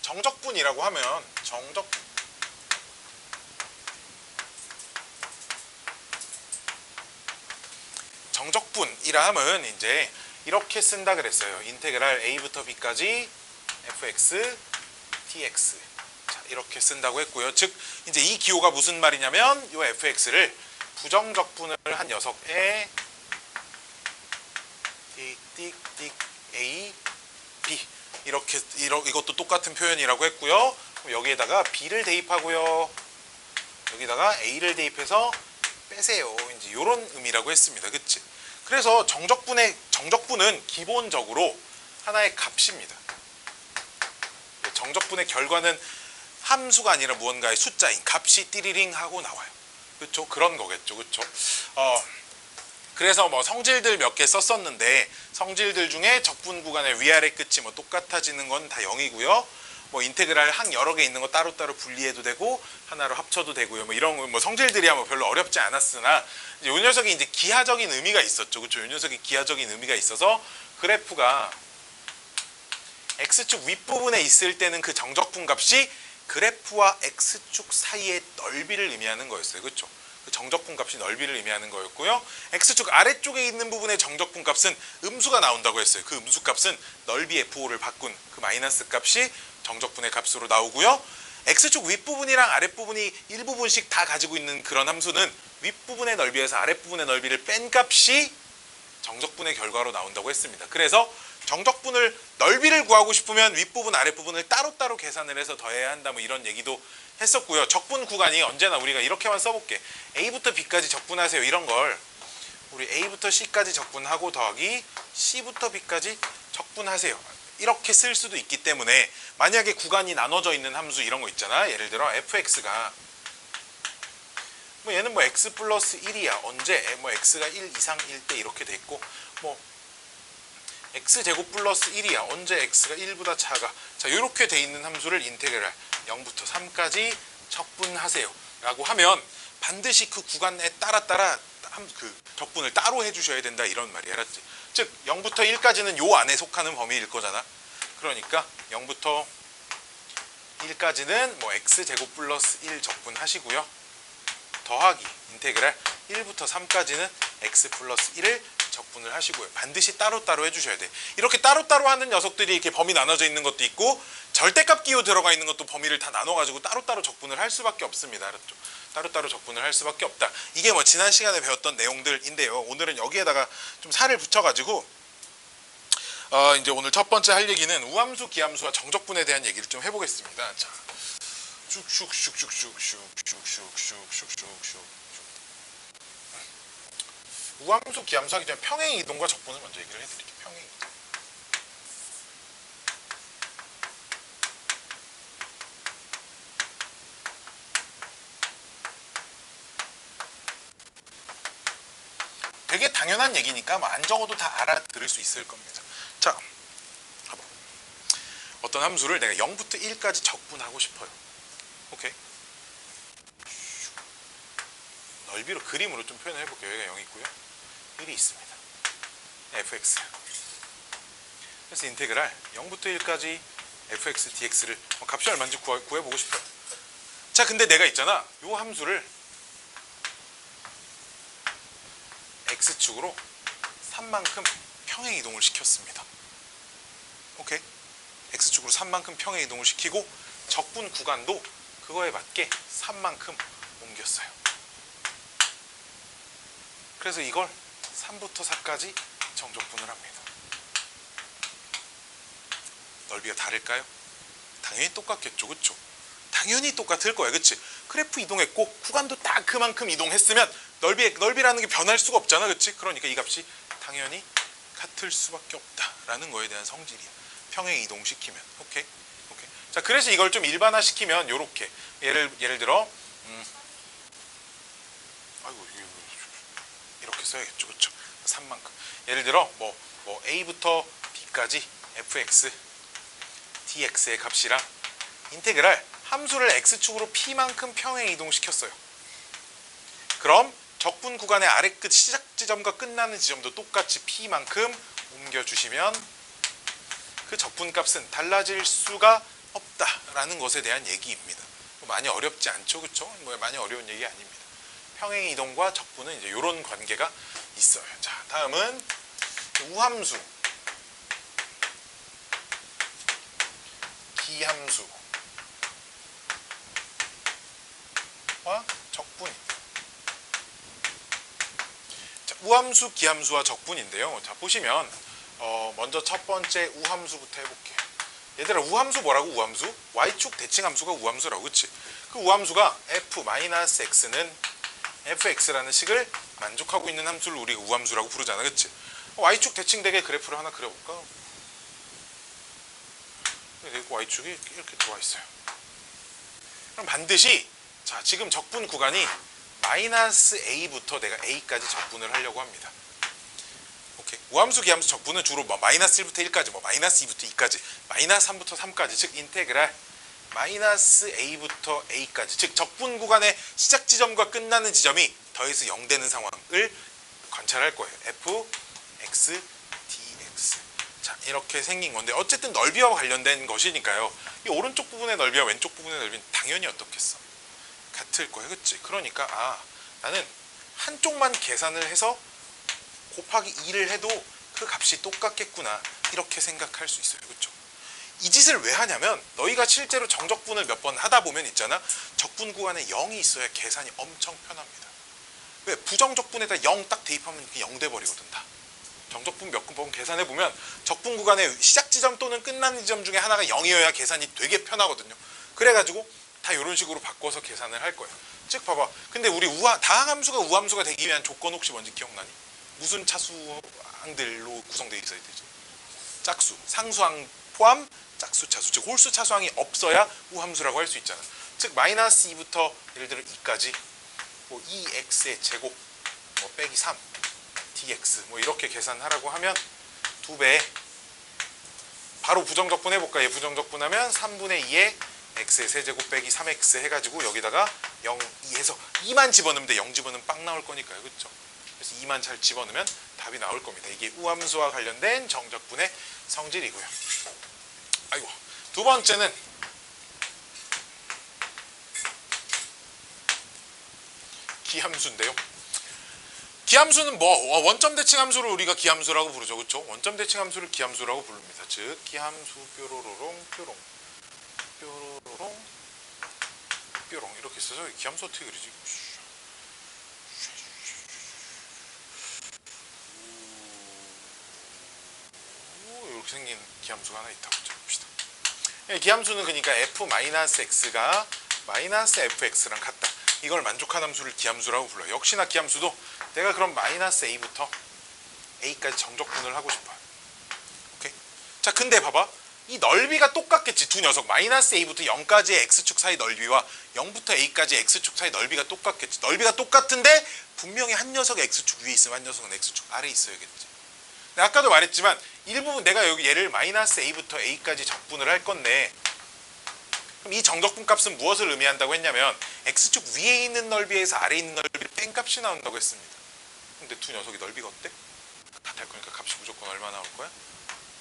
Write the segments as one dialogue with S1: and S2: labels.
S1: 정적분이라고 하면 정적분이라 하면 이제 이렇게 쓴다 그랬어요. 인테그랄 a부터 b까지 fx dx. 자, 이렇게 쓴다고 했고요. 즉 이제 이 기호가 무슨 말이냐면 이 fx를 부정적분을 한 녀석에 띡띡띡 a b 이것도 똑같은 표현이라고 했고요. 여기에다가 b를 대입하고요. 여기다가 a를 대입해서 빼세요. 이제 이런 의미라고 했습니다. 그치? 그래서 정적분은 기본적으로 하나의 값입니다. 정적분의 결과는 함수가 아니라 무언가의 숫자인 값이 띠리링 하고 나와요. 그렇죠? 그런 거겠죠. 그렇죠? 그래서 뭐 성질들 몇 개 썼었는데 성질들 중에 적분 구간의 위아래 끝이 뭐 똑같아지는 건 다 0이고요. 뭐 인테그랄 항 여러 개 있는 거 따로따로 분리해도 되고 하나로 합쳐도 되고요. 뭐 이런 뭐 성질들이야 뭐 별로 어렵지 않았으나 이 녀석이 이제 기하적인 의미가 있었죠. 그렇죠? 이 녀석이 기하적인 의미가 있어서 그래프가 x축 윗부분에 있을 때는 그 정적분 값이 그래프와 x축 사이의 넓이를 의미하는 거였어요. 그렇죠? 그 정적분 값이 넓이를 의미하는 거였고요. x축 아래쪽에 있는 부분의 정적분 값은 음수가 나온다고 했어요. 그 음수 값은 넓이 f5를 바꾼 그 마이너스 값이 정적분의 값으로 나오고요. x축 윗부분이랑 아랫부분이 일부분씩 다 가지고 있는 그런 함수는 윗부분의 넓이에서 아랫부분의 넓이를 뺀 값이 정적분의 결과로 나온다고 했습니다. 그래서 정적분을 넓이를 구하고 싶으면 윗부분 아랫부분을 따로따로 계산을 해서 더해야 한다 뭐 이런 얘기도 했었고요. 적분 구간이 언제나 우리가 이렇게만 써볼게. a부터 b까지 적분하세요. 이런 걸 우리 a부터 c까지 적분하고 더하기 c부터 b까지 적분하세요. 이렇게 쓸 수도 있기 때문에 만약에 구간이 나눠져 있는 함수 이런 거 있잖아. 예를 들어 fx가 뭐 얘는 뭐 x 플러스 1이야. 언제? 뭐 x가 1 이상일 때 이렇게 돼 있고 뭐 x제곱 플러스 1이야. 언제 x가 1보다 작아. 자, 이렇게 돼 있는 함수를 인테그랄 0부터 3까지 적분하세요. 라고 하면 반드시 그 구간에 따라 그 적분을 따로 해주셔야 된다 이런 말이 알았지? 즉 0부터 1까지는 요 안에 속하는 범위일 거잖아. 그러니까 0부터 1까지는 뭐 x제곱 플러스 1 적분하시고요. 더하기 인테그랄 1부터 3까지는 x 플러스 1을 적분을 하시고요. 반드시 따로따로 해주셔야 돼. 이렇게 따로따로 하는 녀석들이 이렇게 범위 나눠져 있는 것도 있고 절대값 기호 들어가 있는 것도 범위를 다 나눠가지고 따로따로 적분을 할 수밖에 없습니다. 알았죠? 따로따로 적분을 할 수밖에 없다. 이게 뭐 지난 시간에 배웠던 내용들인데요. 오늘은 여기에다가 좀 살을 붙여가지고 이제 오늘 첫 번째 할 얘기는 우함수, 기함수와 정적분에 대한 얘기를 좀 해보겠습니다. 자, 슉슉슉슉슉슉슉슉슉슉슉슉슉 우함수, 기함수 하기 전에 평행 이동과 적분을 먼저 얘기를 해드릴게요. 평행 이동. 되게 당연한 얘기니까 뭐 안 적어도 다 알아들을 수 있을 겁니다. 자, 봐봐. 어떤 함수를 내가 0부터 1까지 적분하고 싶어요. 오케이? 넓이로 그림으로 좀 표현을 해볼게요. 여기가 0이 있고요. 1이 있습니다. fx. 그래서 인테그랄 0부터 1까지 fx dx를 값이 얼마인지 구해보고 싶어요. 자, 근데 내가 있잖아. 이 함수를 x축으로 3만큼 평행 이동을 시켰습니다. 오케이? x축으로 3만큼 평행 이동을 시키고 적분 구간도 그거에 맞게 3만큼 옮겼어요. 그래서 이걸 3부터 4까지 정적분을 합니다. 넓이가 다를까요? 당연히 똑같겠죠. 그쵸? 당연히 똑같을 거야. 그치? 그래프 이동했고 구간도 딱 그만큼 이동했으면 넓이라는 게 변할 수가 없잖아. 그치? 그러니까 이 값이 당연히 같을 수밖에 없다라는 거에 대한 성질이야. 평행 이동시키면. 오케이? 오케이. 자, 그래서 이걸 좀 일반화시키면 요렇게 예를 들어 아이고 이렇게 써야겠죠. 그쵸? 3만큼. 예를 들어 뭐 a부터 b까지 fx dx의 값이랑 인테그랄 함수를 x축으로 p만큼 평행 이동시켰어요. 그럼 적분 구간의 아래 끝 시작 지점과 끝나는 지점도 똑같이 p만큼 옮겨주시면 그 적분 값은 달라질 수가 없다 라는 것에 대한 얘기입니다. 많이 어렵지 않죠, 그쵸? 뭐 많이 어려운 얘기 아닙니다. 평행 이동과 적분은 이제 이런 관계가 있어요. 자, 다음은 우함수, 기함수와 적분입니다. 자, 우함수, 기함수와 적분인데요. 자, 보시면 먼저 첫 번째 우함수부터 해볼게요. 얘들아, 우함수 뭐라고? 우함수? y축 대칭함수가 우함수라고, 그치? 그 우함수가 f-x는 fx라는 식을 만족하고 있는 함수를 우리가 우함수라고 부르잖아, 그치? y축 대칭되게 그래프를 하나 그려볼까? y축이 이렇게 들어와 있어요. 그럼 반드시, 자, 지금 적분 구간이 -a부터 내가 a까지 적분을 하려고 합니다. 오케이. 우함수, 기함수 적분은 주로 뭐 -1부터 1까지, 뭐 -2부터 2까지, -3부터 3까지, 즉 인테그랄 -a부터 a까지, 즉 적분 구간의 시작 지점과 끝나는 지점이 더해서 0 되는 상황을 관찰할 거예요. f, x, dx. 자, 이렇게 생긴 건데 어쨌든 넓이와 관련된 것이니까요. 이 오른쪽 부분의 넓이와 왼쪽 부분의 넓이는 당연히 어떻겠어? 같을 거예요, 그치? 그러니까 나는 한쪽만 계산을 해서 곱하기 2를 해도 그 값이 똑같겠구나, 이렇게 생각할 수 있어요, 그쵸? 이 짓을 왜 하냐면 너희가 실제로 정적분을 몇 번 하다 보면 있잖아, 적분 구간에 0이 있어야 계산이 엄청 편합니다. 왜? 부정적분에다 0 딱 대입하면 0 돼버리거든. 다 정적분 몇 번 계산해 보면 적분 구간의 시작 지점 또는 끝나는 지점 중에 하나가 0이어야 계산이 되게 편하거든요. 그래가지고 다 이런 식으로 바꿔서 계산을 할 거예요. 즉 봐봐, 근데 우리 다항함수가 우함수가 되기 위한 조건 혹시 뭔지 기억나니? 무슨 차수항들로 구성되어 있어야 되죠? 짝수, 상수항 포함 짝수, 차수, 즉 홀수, 차수항이 없어야 우함수라고 할 수 있잖아. 즉 -2부터 예를 들어 2까지 뭐 2x의 제곱 뭐 빼기 3 dx 뭐 이렇게 계산하라고 하면 2배, 바로 부정적분 해볼까? 얘 부정적분하면 3분의 2에 x의 세제곱 빼기 3x 해가지고 여기다가 0, 2 해서 2만 집어넣으면 돼. 0 집어넣으면 빵 나올 거니까요, 그렇죠? 그래서 2만 잘 집어넣으면 답이 나올 겁니다. 이게 우함수와 관련된 정적분의 성질이고요. 아이고, 두 번째는 기함수인데요. 기함수는 뭐 원점 대칭 함수를 우리가 기함수라고 부르죠, 그렇죠? 원점 대칭 함수를 기함수라고 부릅니다. 즉 기함수 뾰로로롱 뾰롱 뾰로로롱 뾰롱 이렇게 써서 기함수 어떻게 그리지? 이렇게 생긴 기함수가 하나 있다고 봅시다. 기함수는 그러니까 f-x가 -fx랑 같다. 이걸 만족한 함수를 기함수라고 불러요. 역시나 기함수도 내가 그럼 -a부터 a까지 정적분을 하고 싶어요. 오케이? 자, 근데 봐봐. 이 넓이가 똑같겠지. 두 녀석 -a부터 0까지의 x축 사이 넓이와 0부터 a까지 x축 사이 넓이가 똑같겠지. 넓이가 똑같은데 분명히 한 녀석이 x축 위에 있으면 한 녀석은 x축 아래에 있어야겠지. 아까도 말했지만 일부분 내가 여기 얘를 -a부터 a까지 적분을 할 건데, 그럼 이 정적분 값은 무엇을 의미한다고 했냐면 x축 위에 있는 넓이에서 아래에 있는 넓이를 뺀 값이 나온다고 했습니다. 근데 두 녀석이 넓이가 어때? 같을 거니까 값이 무조건 얼마 나올 거야?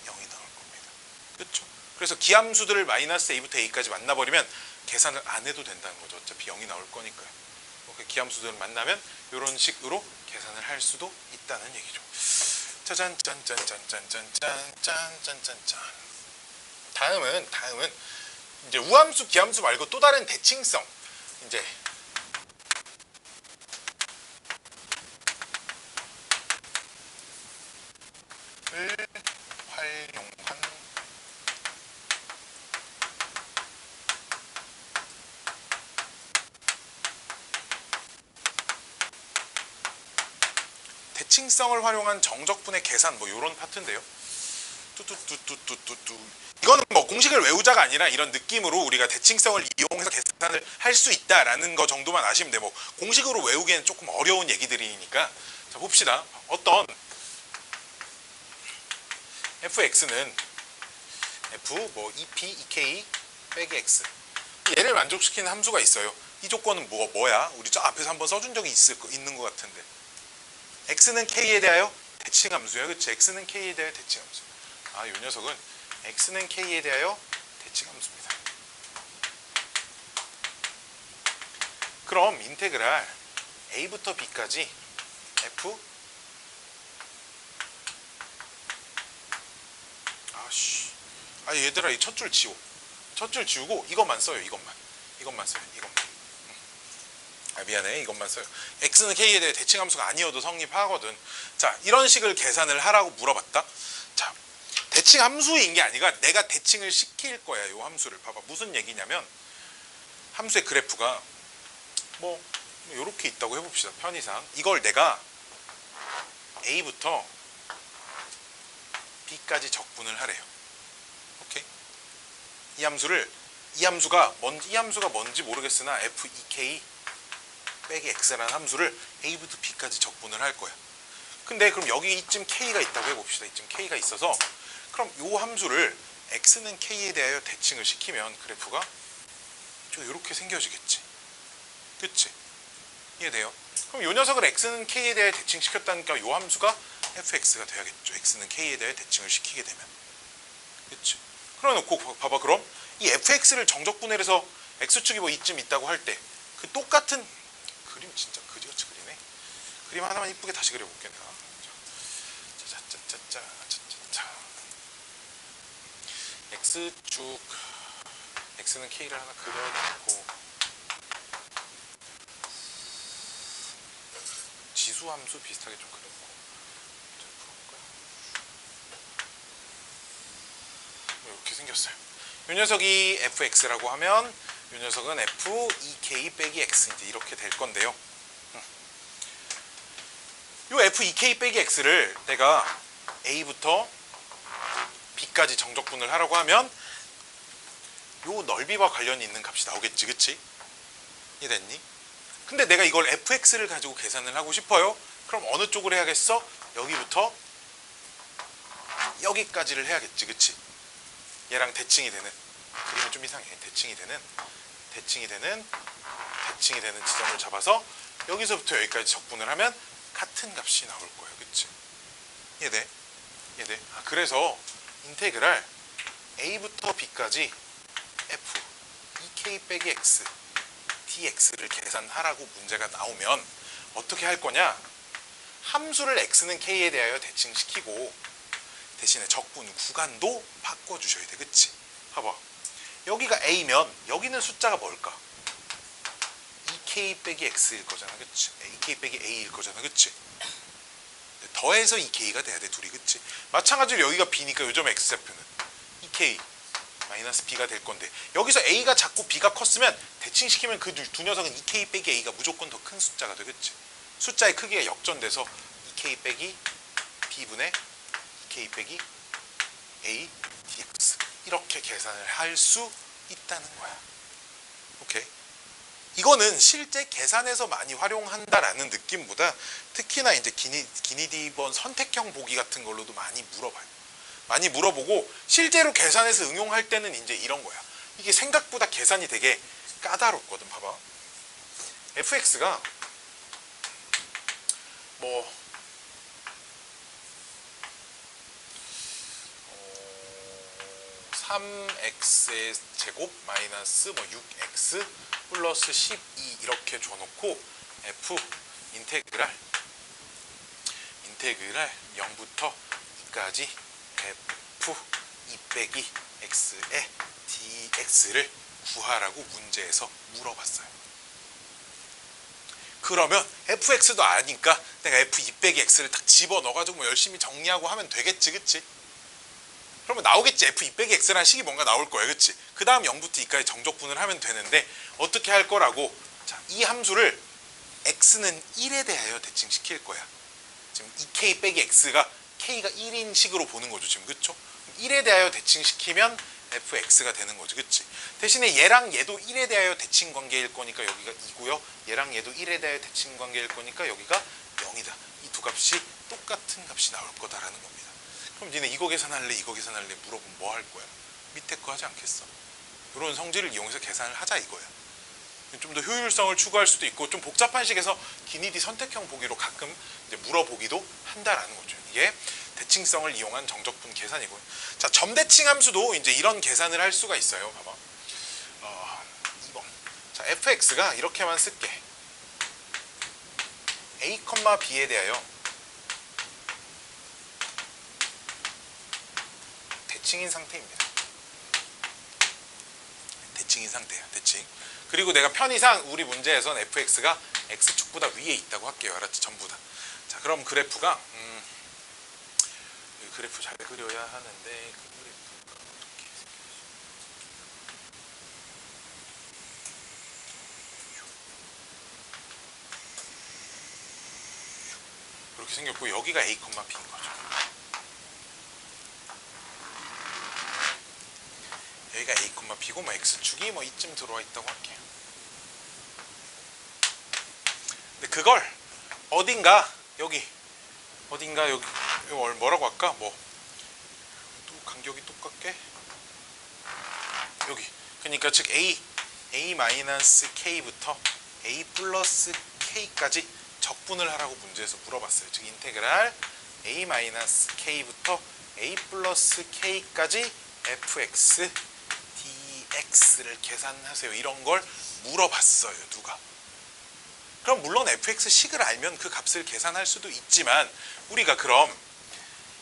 S1: 0이 나올 겁니다. 그렇죠? 그래서 기함수들을 -a부터 a까지 만나버리면 계산을 안 해도 된다는 거죠. 어차피 0이 나올 거니까요. 기함수들을 만나면 이런 식으로 계산을 할 수도 있다는 얘기죠. 짜잔 짠짠짠짠짠짠짠짠짠. 다음은 이제 우함수, 기함수 말고 또 다른 대칭성, 이제 을 활용한 대칭성을 활용한 정적분의 계산, 뭐 이런 파트인데요. 뚜뚜뚜뚜뚜뚜. 이거는 뭐 공식을 외우자가 아니라 이런 느낌으로 우리가 대칭성을 이용해서 계산을 할 수 있다라는 거 정도만 아시면 돼. 뭐 공식으로 외우기에는 조금 어려운 얘기들이니까. 자, 봅시다. 어떤 fx는 f 뭐 2p, 2k 빼기 x, 얘를 만족시키는 함수가 있어요. 이 조건은 뭐야? 우리 저 앞에서 한번 써준 적이 있는 것 같은데, x는 k에 대하여 대칭함수야, 그치? x는 k에 대하여 대칭함수. 이 녀석은 x는 k에 대하여 대칭함수입니다. 그럼 인테그랄 a부터 b까지 f 얘들아 이 첫 줄 지워. 첫 줄 지우고 이것만 써요. 이것만 써요. 미안해. 이것만 써요. x는 k에 대해 대칭함수가 아니어도 성립하거든. 자, 이런 식을 계산을 하라고 물어봤다. 자, 대칭함수인 게 아니라 내가 대칭을 시킬 거야. 이 함수를 봐봐. 무슨 얘기냐면 함수의 그래프가 뭐 이렇게 있다고 해봅시다. 편의상 이걸 내가 a부터 b까지 적분을 하래요. 오케이? 이 함수가 뭔지 모르겠으나 f2k 빼기 x라는 함수를 a부터 b까지 적분을 할 거야. 근데 그럼 여기 이쯤 k가 있다고 해봅시다. 이쯤 k가 있어서 그럼 이 함수를 x는 k에 대하여 대칭을 시키면 그래프가 좀 이렇게 생겨지겠지. 그치? 이해돼요? 그럼 이 녀석을 x는 k에 대해 대칭시켰다니까 이 함수가 fx가 돼야겠죠. x는 k에 대해 대칭을 시키게 되면. 그치? 그래놓고 봐봐. 그럼 이 fx를 정적분해를 해서 x축이 뭐 이쯤 있다고 할 때 그 똑같은 그림 진짜 그지같이 그리네. 그림 하나만 이쁘게 다시 그려볼게 내가. 짜자짜짜짜짜짜. x축 x는 k를 하나 그려야겠고 지수함수 비슷하게 좀 그려놓고 좀 풀어볼까요? 이렇게 생겼어요. 이 녀석이 fx라고 하면 이 녀석은 f2k 빼기 x 이제 이렇게 될 건데요. 이 f2k 빼기 x를 내가 a부터 b까지 정적분을 하라고 하면 요 넓이와 관련이 있는 값이 나오겠지, 그치? 이해됐니? 근데 내가 이걸 fx를 가지고 계산을 하고 싶어요. 그럼 어느 쪽으로 해야겠어? 여기부터 여기까지를 해야겠지, 그치? 얘랑 대칭이 되는, 그림이 좀 이상해. 대칭이 되는 지점을 잡아서 여기서부터 여기까지 적분을 하면 같은 값이 나올 거예요, 그치? 이해돼? 그래서 인테그랄 a부터 b까지 f 2k 빼기 x dx를 계산하라고 문제가 나오면 어떻게 할 거냐? 함수를 x는 k에 대하여 대칭시키고 대신에 적분 구간도 바꿔주셔야 돼. 그치? 봐봐. 여기가 a면 여기는 숫자가 뭘까? 2k 빼기 x일 거잖아. 그치? 2k 빼기 a일 거잖아. 그치? 더해서 2k가 돼야 돼. 둘이. 그치? 마찬가지로 여기가 b니까 요점 x좌표는 2k 마이너스 b가 될 건데 여기서 a가 작고 b가 컸으면 대칭시키면 그 두 녀석은 2k 빼기 a가 무조건 더 큰 숫자가 되겠지. 숫자의 크기가 역전돼서 2k 빼기 b분의 2k 빼기 a dx 이렇게 계산을 할 수 있다는 거야. 오케이? 이거는 실제 계산에서 많이 활용한다라는 느낌보다 특히나 이제 기니디번 선택형 보기 같은 걸로도 많이 물어봐요. 많이 물어보고 실제로 계산해서 응용할 때는 이제 이런 거야. 이게 생각보다 계산이 되게 까다롭거든. 봐봐. fx가 뭐 3x의 제곱 마이너스 뭐 6x 플러스 12 이렇게 줘놓고 f 인테그랄 0부터 2까지 f 2 빼기 x의 dx를 구하라고 문제에서 물어봤어요. 그러면 fx도 아니까 내가 f 2 빼기 x를 딱 집어넣어가지고 뭐 열심히 정리하고 하면 되겠지, 그치? 그러면 나오겠지. f 2 빼기 x라는 식이 뭔가 나올 거야, 그치? 그 다음 0부터 2까지 정적분을 하면 되는데 어떻게 할 거라고? 자, 이 함수를 x는 1에 대하여 대칭시킬 거야. 지금 2k 빼기 x가 k가 1인 식으로 보는 거죠, 지금. 그쵸? 1에 대하여 대칭시키면 fx가 되는 거지, 그치? 대신에 얘랑 얘도 1에 대하여 대칭 관계일 거니까 여기가 2고요. 얘랑 얘도 1에 대하여 대칭 관계일 거니까 여기가 0이다. 이 두 값이 똑같은 값이 나올 거다라는 겁니다. 그럼 니네 이거 계산할래, 이거 계산할래 물어보면 뭐 할 거야? 밑에 거 하지 않겠어? 이런 성질을 이용해서 계산을 하자 이거야. 좀 더 효율성을 추구할 수도 있고 좀 복잡한 식에서 기니디 선택형 보기로 가끔 이제 물어보기도 한다라는 거죠. 이게 대칭성을 이용한 정적분 계산이고요. 자, 점대칭 함수도 이제 이런 계산을 할 수가 있어요. 봐봐. 2번. 자, fx가 이렇게만 쓸게. a, b에 대하여 대칭인 상태입니다. 대칭인 상태예요. 대칭. 그리고 내가 편의상 우리 문제에선 fx가 x축보다 위에 있다고 할게요. 알았지? 전부 다. 자, 그럼 그래프가 그래프 잘 그려야 하는데 그 그래프가 어떻게 이렇게 생겼고 여기가 a, b인 거죠. 여기가 a, b고 뭐 x축이 뭐 이쯤 들어와 있다고 할게요. 근데 그걸 어딘가 여기 뭐라고 할까? 뭐 또 간격이 똑같게 여기 그러니까 즉 a-k부터 a 플러스 k까지 적분을 하라고 문제에서 물어봤어요. 즉 인테그랄 a-k부터 a 플러스 k까지 fx dx를 계산하세요. 이런 걸 물어봤어요. 누가? 그럼 물론 fx식을 알면 그 값을 계산할 수도 있지만 우리가 그럼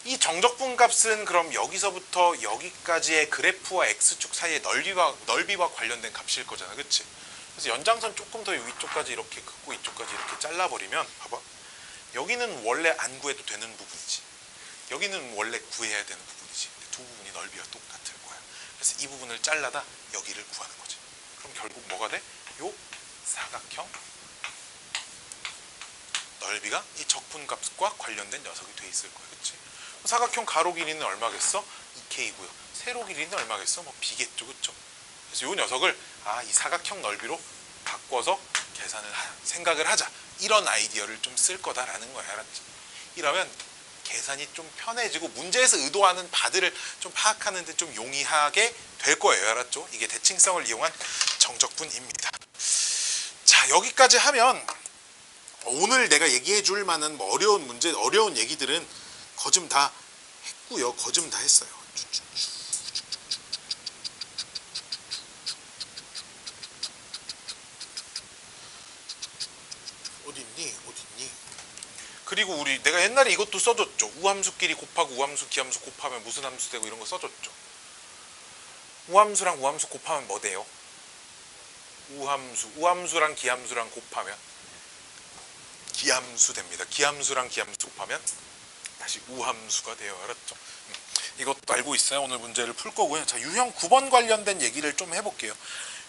S1: 이 정적분 값은 그럼 여기서부터 여기까지의 그래프와 x축 사이의 넓이와 관련된 값일 거잖아. 그치? 그래서 연장선 조금 더 위쪽까지 이렇게 긋고 이쪽까지 이렇게 잘라버리면 봐봐. 여기는 원래 안 구해도 되는 부분이지. 여기는 원래 구해야 되는 부분이지. 근데 두 부분이 넓이가 똑같을 거야. 그래서 이 부분을 잘라다 여기를 구하는 거지. 그럼 결국 뭐가 돼? 요 사각형 넓이가 이 적분값과 관련된 녀석이 돼 있을 거야. 그치? 사각형 가로 길이는 얼마겠어? 2k고요. 세로 길이는 얼마겠어? 뭐 b겠죠. 그쵸? 그래서 이 녀석을 이 사각형 넓이로 바꿔서 생각을 하자. 이런 아이디어를 좀 쓸 거다라는 거야. 알았지? 이러면 계산이 좀 편해지고 문제에서 의도하는 바들을 좀 파악하는 데 좀 용이하게 될 거예요. 알았죠? 이게 대칭성을 이용한 정적분입니다. 자, 여기까지 하면 오늘 내가 얘기해 줄 만한 뭐 어려운 문제, 어려운 얘기들은 거좀 다 했고요. 거좀 다 했어요. 어딨니? 그리고 내가 옛날에 이것도 써줬죠. 우함수끼리 곱하고 우함수, 기함수 곱하면 무슨 함수 되고 이런 거 써줬죠. 우함수랑 우함수 곱하면 뭐 돼요? 우함수랑 기함수랑 곱하면 기함수 됩니다. 기함수랑 기함수 곱하면 다시 우함수가 돼요. 알았죠? 이것도 알고 있어요. 오늘 문제를 풀 거고요. 자, 유형 9번 관련된 얘기를 좀 해볼게요.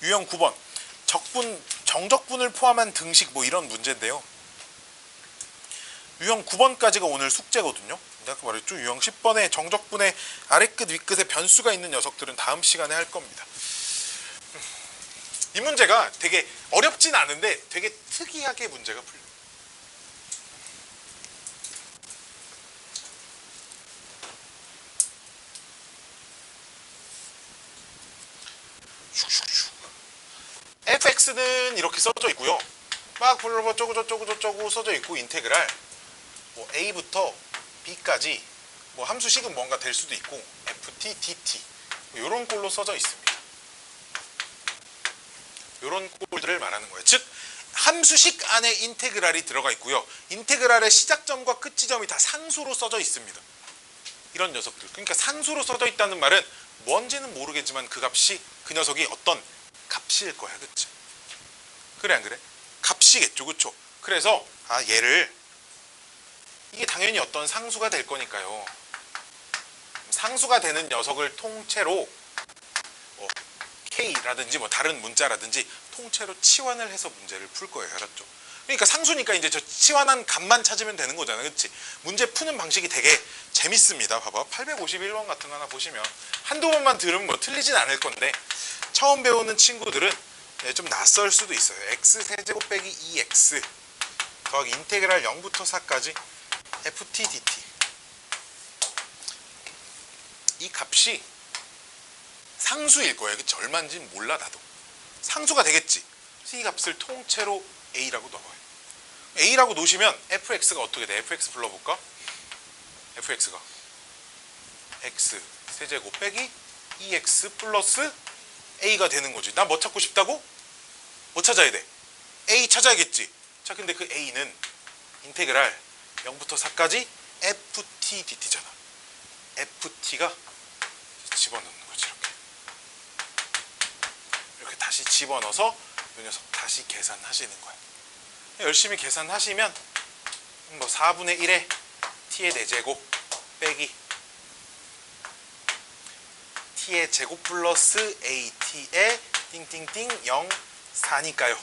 S1: 유형 9번 정적분을 포함한 등식 뭐 이런 문제인데요. 유형 9번까지가 오늘 숙제거든요. 내가 아까 말했죠. 유형 10번에 정적분의 아래끝 윗끝에 변수가 있는 녀석들은 다음 시간에 할 겁니다. 이 문제가 되게 어렵진 않은데 되게 특이하게 문제가 풀려요. fx는 이렇게 써져 있고요. 막 불러봐 저쩌고 써져 있고 인테그랄 뭐 a부터 b까지 뭐 함수식은 뭔가 될 수도 있고 ft, dt 이런 꼴로 써져 있습니다. 이런 꼴들을 말하는 거예요. 즉 함수식 안에 인테그랄이 들어가 있고요. 인테그랄의 시작점과 끝 지점이 다 상수로 써져 있습니다. 이런 녀석들. 그러니까 상수로 써져 있다는 말은 뭔지는 모르겠지만 그 녀석이 어떤 값일 거야. 그치? 그래 안 그래? 값이겠죠. 그쵸? 그래서 얘를 이게 당연히 어떤 상수가 될 거니까요. 상수가 되는 녀석을 통째로 K라든지 뭐 다른 문자라든지 통째로 치환을 해서 문제를 풀 거예요. 알았죠? 그러니까 상수니까 이제 저 치환한 값만 찾으면 되는 거잖아요. 그치? 문제 푸는 방식이 되게 재밌습니다. 봐봐. 851번 같은 거 하나 보시면 한두 번만 들으면 뭐 틀리진 않을 건데 처음 배우는 친구들은 좀 낯설 수도 있어요. x세제곱 빼기 2x 더하기 인테그랄 0부터 4까지 ft dt 이 값이 상수일 거예요. 그치? 얼마인지는 몰라 나도. 상수가 되겠지. 그래서 이 값을 통째로 a라고 넣어요. a라고 놓으시면 fx가 어떻게 돼? fx 불러볼까? fx가 x 세제곱 빼기 2x 플러스 a가 되는 거지. 난 뭐 찾고 싶다고? 뭐 찾아야 돼? a 찾아야겠지. 자, 근데 그 a는 인테그랄 0부터 4까지 ft dt잖아. ft가 집어넣는 거지. 이렇게 다시 집어넣어서 이 녀석 다시 계산하시는 거야. 열심히 계산하시면 뭐 4분의 1에 t의 4제곱 빼기 t의 제곱 플러스 at의 띵띵띵 0 4니까요.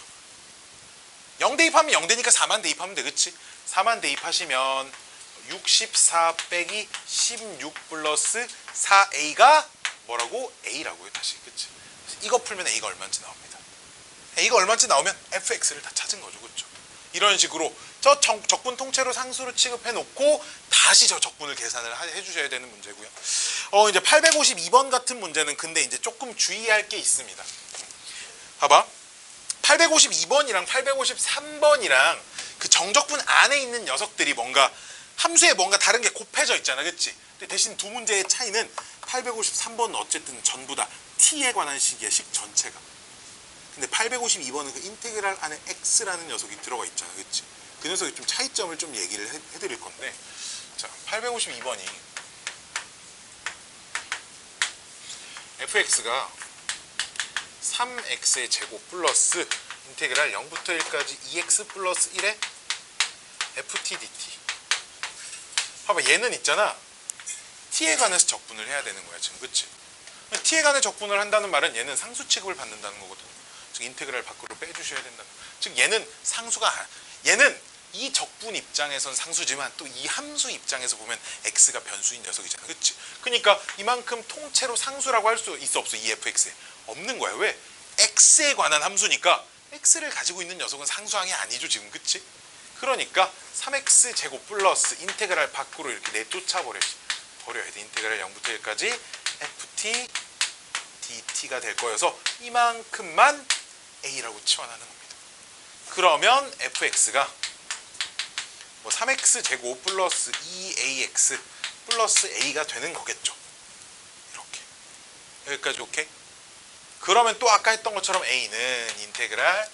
S1: 0 대입하면 0 되니까 4만 대입하면 돼. 그치? 4만 대입하시면 64 빼기 16 플러스 4a가 뭐라고? a라고요. 다시. 그치? 이거 풀면 a가 얼마인지 나옵니다. a가 얼마인지 나오면 fx를 다 찾은 거죠. 그쵸? 이런 식으로 저 적분 통째로 상수로 취급해 놓고 다시 저 적분을 계산을 해주셔야 되는 문제고요. 이제 852번 같은 문제는 근데 이제 조금 주의할 게 있습니다. 봐봐. 852번이랑 853번이랑 그 정적분 안에 있는 녀석들이 뭔가 함수에 뭔가 다른 게 곱해져 있잖아. 그치? 근데 대신 두 문제의 차이는 853번은 어쨌든 전부 다 t에 관한 식이야. 식 전체가. 근데 852번은 그 인테그랄 안에 x라는 녀석이 들어가 있잖아. 그치? 그 녀석의 좀 차이점을 좀 얘기를 해드릴 건데, 자, 852번이 fx가 3x의 제곱 플러스 인테그랄 0부터 1까지 2x 플러스 1의 ft dt. 봐봐, 얘는 있잖아. t에 관해서 적분을 해야 되는 거야 지금. 그치? t에 관해 적분을 한다는 말은 얘는 상수 취급을 받는다는 거거든. 즉 인테그랄 밖으로 빼주셔야 된다. 즉 얘는 상수가, 얘는 이 적분 입장에선 상수지만 또 이 함수 입장에서 보면 x가 변수인 녀석이잖아. 그치? 그러니까 이만큼 통째로 상수라고 할 수 있어 없어? 이 fx에 없는 거야. 왜? x에 관한 함수니까 x를 가지고 있는 녀석은 상수항이 아니죠 지금. 그치? 그러니까 3x 제곱 플러스 인테그랄 밖으로 이렇게 내쫓아 버려야 돼. 인테그랄 0부터 1까지 ft dt가 될 거여서 이만큼만 a라고 치환하는 겁니다. 그러면 fx가 뭐 3x 제곱 플러스 2ax 플러스 a가 되는 거겠죠. 이렇게. 여기까지 오케이? 그러면 또 아까 했던 것처럼 a는 인테그랄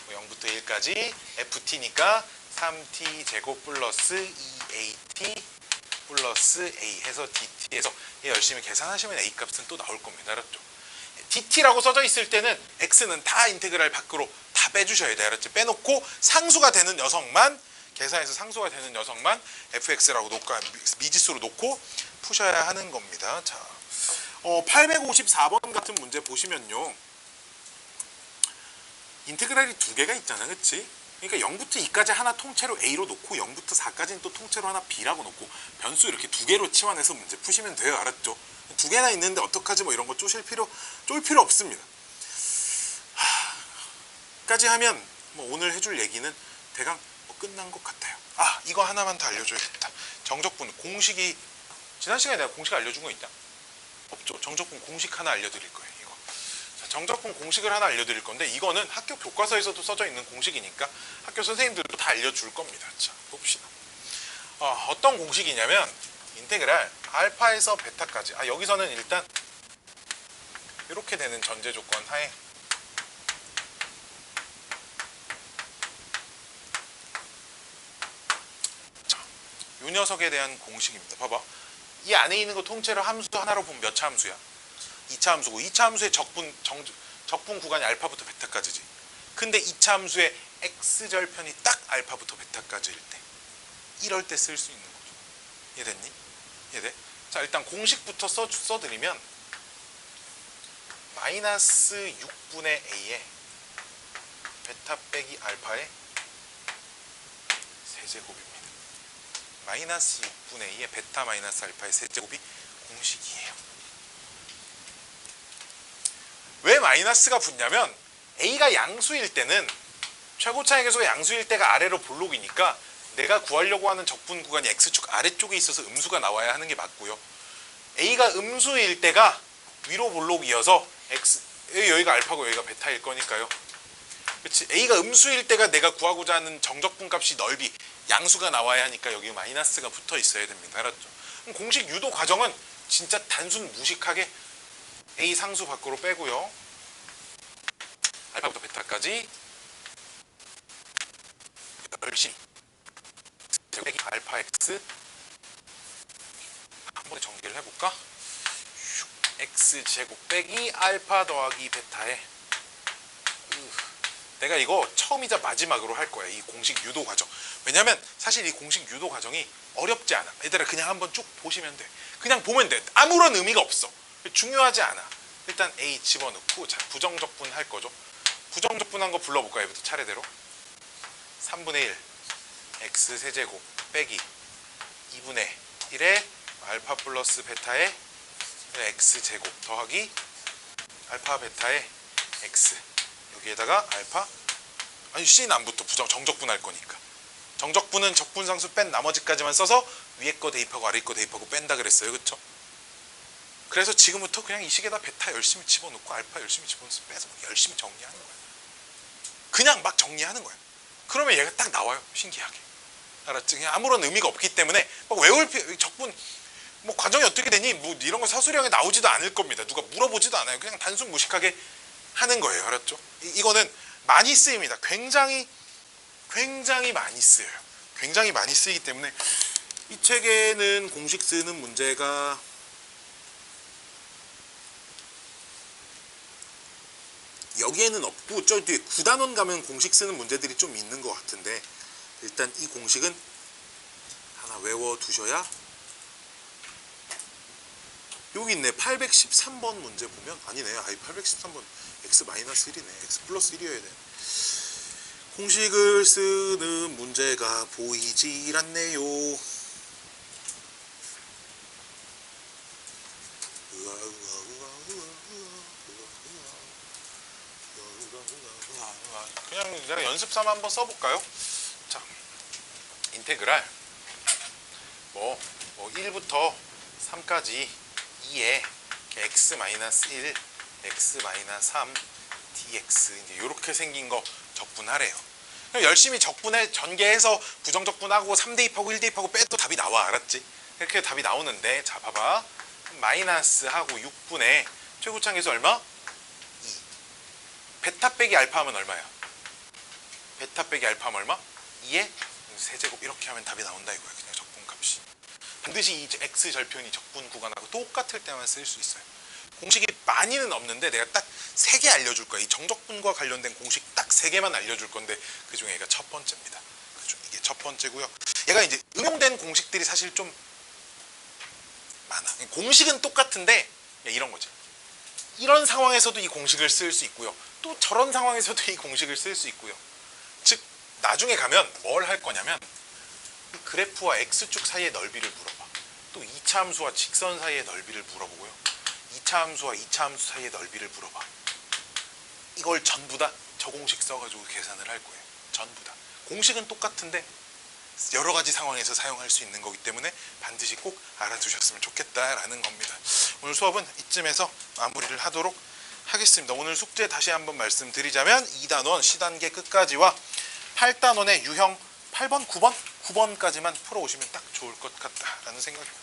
S1: 0부터 1까지 ft니까 3t 제곱 플러스 2at 플러스 a 해서 dt에서 열심히 계산하시면 a 값은 또 나올 겁니다. 알았죠? dt라고 써져 있을 때는 x는 다 인테그랄 밖으로 다 빼주셔야 돼. 알았지? 빼놓고 상수가 되는 녀석만, 계산해서 상수가 되는 녀석만 fx라고 놓고 미지수로 놓고 푸셔야 하는 겁니다. 자, 854번 같은 문제 보시면요. 인테그랄이 두 개가 있잖아. 그치? 그러니까 0부터 2까지 하나 통째로 a로 놓고 0부터 4까지는 또 통째로 하나 b라고 놓고 변수 이렇게 두 개로 치환해서 문제 푸시면 돼요. 알았죠? 두 개나 있는데 어떡하지 뭐 이런 거 쫄 필요 없습니다. 까지 하면 뭐 오늘 해줄 얘기는 대강 뭐 끝난 것 같아요. 아, 이거 하나만 더 알려줘야겠다. 정적분 공식이, 지난 시간에 내가 공식 알려준 거 있나? 없죠. 정적분 공식 하나 알려드릴 거예요. 이거. 자, 정적분 공식을 하나 알려드릴 건데 이거는 학교 교과서에서도 써져 있는 공식이니까 학교 선생님들도 다 알려줄 겁니다. 자, 봅시다. 어떤 공식이냐면 인테그랄 알파에서 베타까지, 여기서는 일단 이렇게 되는 전제 조건 하에 자, 이 녀석에 대한 공식입니다. 봐봐. 이 안에 있는 거 통째로 함수 하나로 보면 몇 차 함수야? 2차 함수고 2차 함수의 적분 구간이 알파부터 베타까지지. 근데 2차 함수의 x절편이 딱 알파부터 베타까지일 때, 이럴 때 쓸 수 있는 거죠. 이해됐니? 이해돼? 자, 일단 공식부터 써드리면 마이너스 6분의 a에 베타 빼기 알파의 세제곱입니다. 마이너스 6분의 a에 베타 마이너스 알파의 세제곱이 공식이에요. 왜 마이너스가 붙냐면 a가 양수일 때는 최고차의 계수가 양수일 때가 아래로 볼록이니까 내가 구하려고 하는 적분 구간이 x축 아래쪽에 있어서 음수가 나와야 하는 게 맞고요. a가 음수일 때가 위로 볼록이어서 여기가 알파고 여기가 베타일 거니까요. 그렇지? a가 음수일 때가 내가 구하고자 하는 정적분 값이 넓이 양수가 나와야 하니까 여기 마이너스가 붙어 있어야 됩니다. 알았죠? 그럼 공식 유도 과정은 진짜 단순 무식하게 a 상수 밖으로 빼고요. 알파부터 베타까지 열심히 알파 x 한 번에 정리를 해볼까? x 제곱 빼기 알파 더하기 베타에 내가 이거 처음이자 마지막으로 할 거야. 이 공식 유도 과정. 왜냐면 사실 이 공식 유도 과정이 어렵지 않아. 얘들아 그냥 한번 쭉 보시면 돼. 그냥 보면 돼. 아무런 의미가 없어. 중요하지 않아. 일단 a 집어넣고 자 부정적분 할 거죠. 부정적분한 거 불러볼까? 얘부터 차례대로 3분의 1 x 세제곱 빼기 2분의 1에 알파 플러스 베타에 x 제곱 더하기 알파 베타에 x 여기에다가 알파 아니 c는 안 붙어. 정적분 할 거니까. 정적분은 적분상수 뺀 나머지까지만 써서 위에 거 대입하고 아래 거 대입하고 뺀다 그랬어요. 그쵸? 그래서 지금부터 그냥 이 식에다 베타 열심히 집어넣고 알파 열심히 집어넣어서 빼서 열심히 정리하는 거야. 그냥 막 정리하는 거야. 그러면 얘가 딱 나와요. 신기하게. 알았지? 그냥 아무런 의미가 없기 때문에 막 외울 적분 뭐 과정이 어떻게 되니? 뭐 이런 거 사수령에 나오지도 않을 겁니다. 누가 물어보지도 않아요. 그냥 단순 무식하게 하는 거예요. 알았죠? 이거는 많이 쓰입니다. 굉장히 많이 쓰여요. 굉장히 많이 쓰이기 때문에 이 책에는 공식 쓰는 문제가 여기에는 없고 저 뒤에 9단원 가면 공식 쓰는 문제들이 좀 있는 것 같은데 일단 이 공식은 하나 외워두셔야 여기 있네. 813번 문제 보면 아니네. 813번 x-1이네. x 플러스 1이어야 돼. 공식을 쓰는 문제가 보이질 않네요. 그냥 내가 연습 삼아 한번 써볼까요? 자, 인테그랄 뭐 1부터 3까지 2에 x-1, x-3 dx 이제 이렇게 생긴 거 적분하래요. 열심히 적분해 전개해서 부정적분하고 3대입하고 1대입하고 빼도 답이 나와. 알았지? 이렇게 답이 나오는데 자 봐봐. 마이너스하고 6분의 최고차항계수 얼마? 2. 베타 빼기 알파 하면 얼마야? 베타 빼기 알파 하면 얼마? 2에 세제곱 이렇게 하면 답이 나온다 이거야. 그냥 적분값이. 반드시 이 x 절편이 적분 구간하고 똑같을 때만 쓸 수 있어요. 공식이 많이는 없는데 내가 딱 3개 알려줄 거야. 이 정적분과 관련된 공식 딱 3개만 알려줄 건데 그중에 얘가 첫 번째입니다. 이게 첫 번째고요. 얘가 이제 응용된 공식들이 사실 좀 많아. 공식은 똑같은데 이런 거지. 이런 상황에서도 이 공식을 쓸 수 있고요. 또 저런 상황에서도 이 공식을 쓸 수 있고요. 즉 나중에 가면 뭘 할 거냐면 이 그래프와 x축 사이의 넓이를 물어봐. 또 2차 함수와 직선 사이의 넓이를 물어보고요. 2차 함수와 2차 함수 사이의 넓이를 물어봐. 이걸 전부 다 저 공식 써가지고 계산을 할 거예요. 전부 다. 공식은 똑같은데 여러 가지 상황에서 사용할 수 있는 거기 때문에 반드시 꼭 알아두셨으면 좋겠다라는 겁니다. 오늘 수업은 이쯤에서 마무리를 하도록 하겠습니다. 오늘 숙제 다시 한번 말씀드리자면 2단원 C단계 끝까지와 8단원의 유형 8번, 9번? 9번까지만 풀어오시면 딱 좋을 것 같다라는 생각입니다.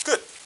S1: 끝!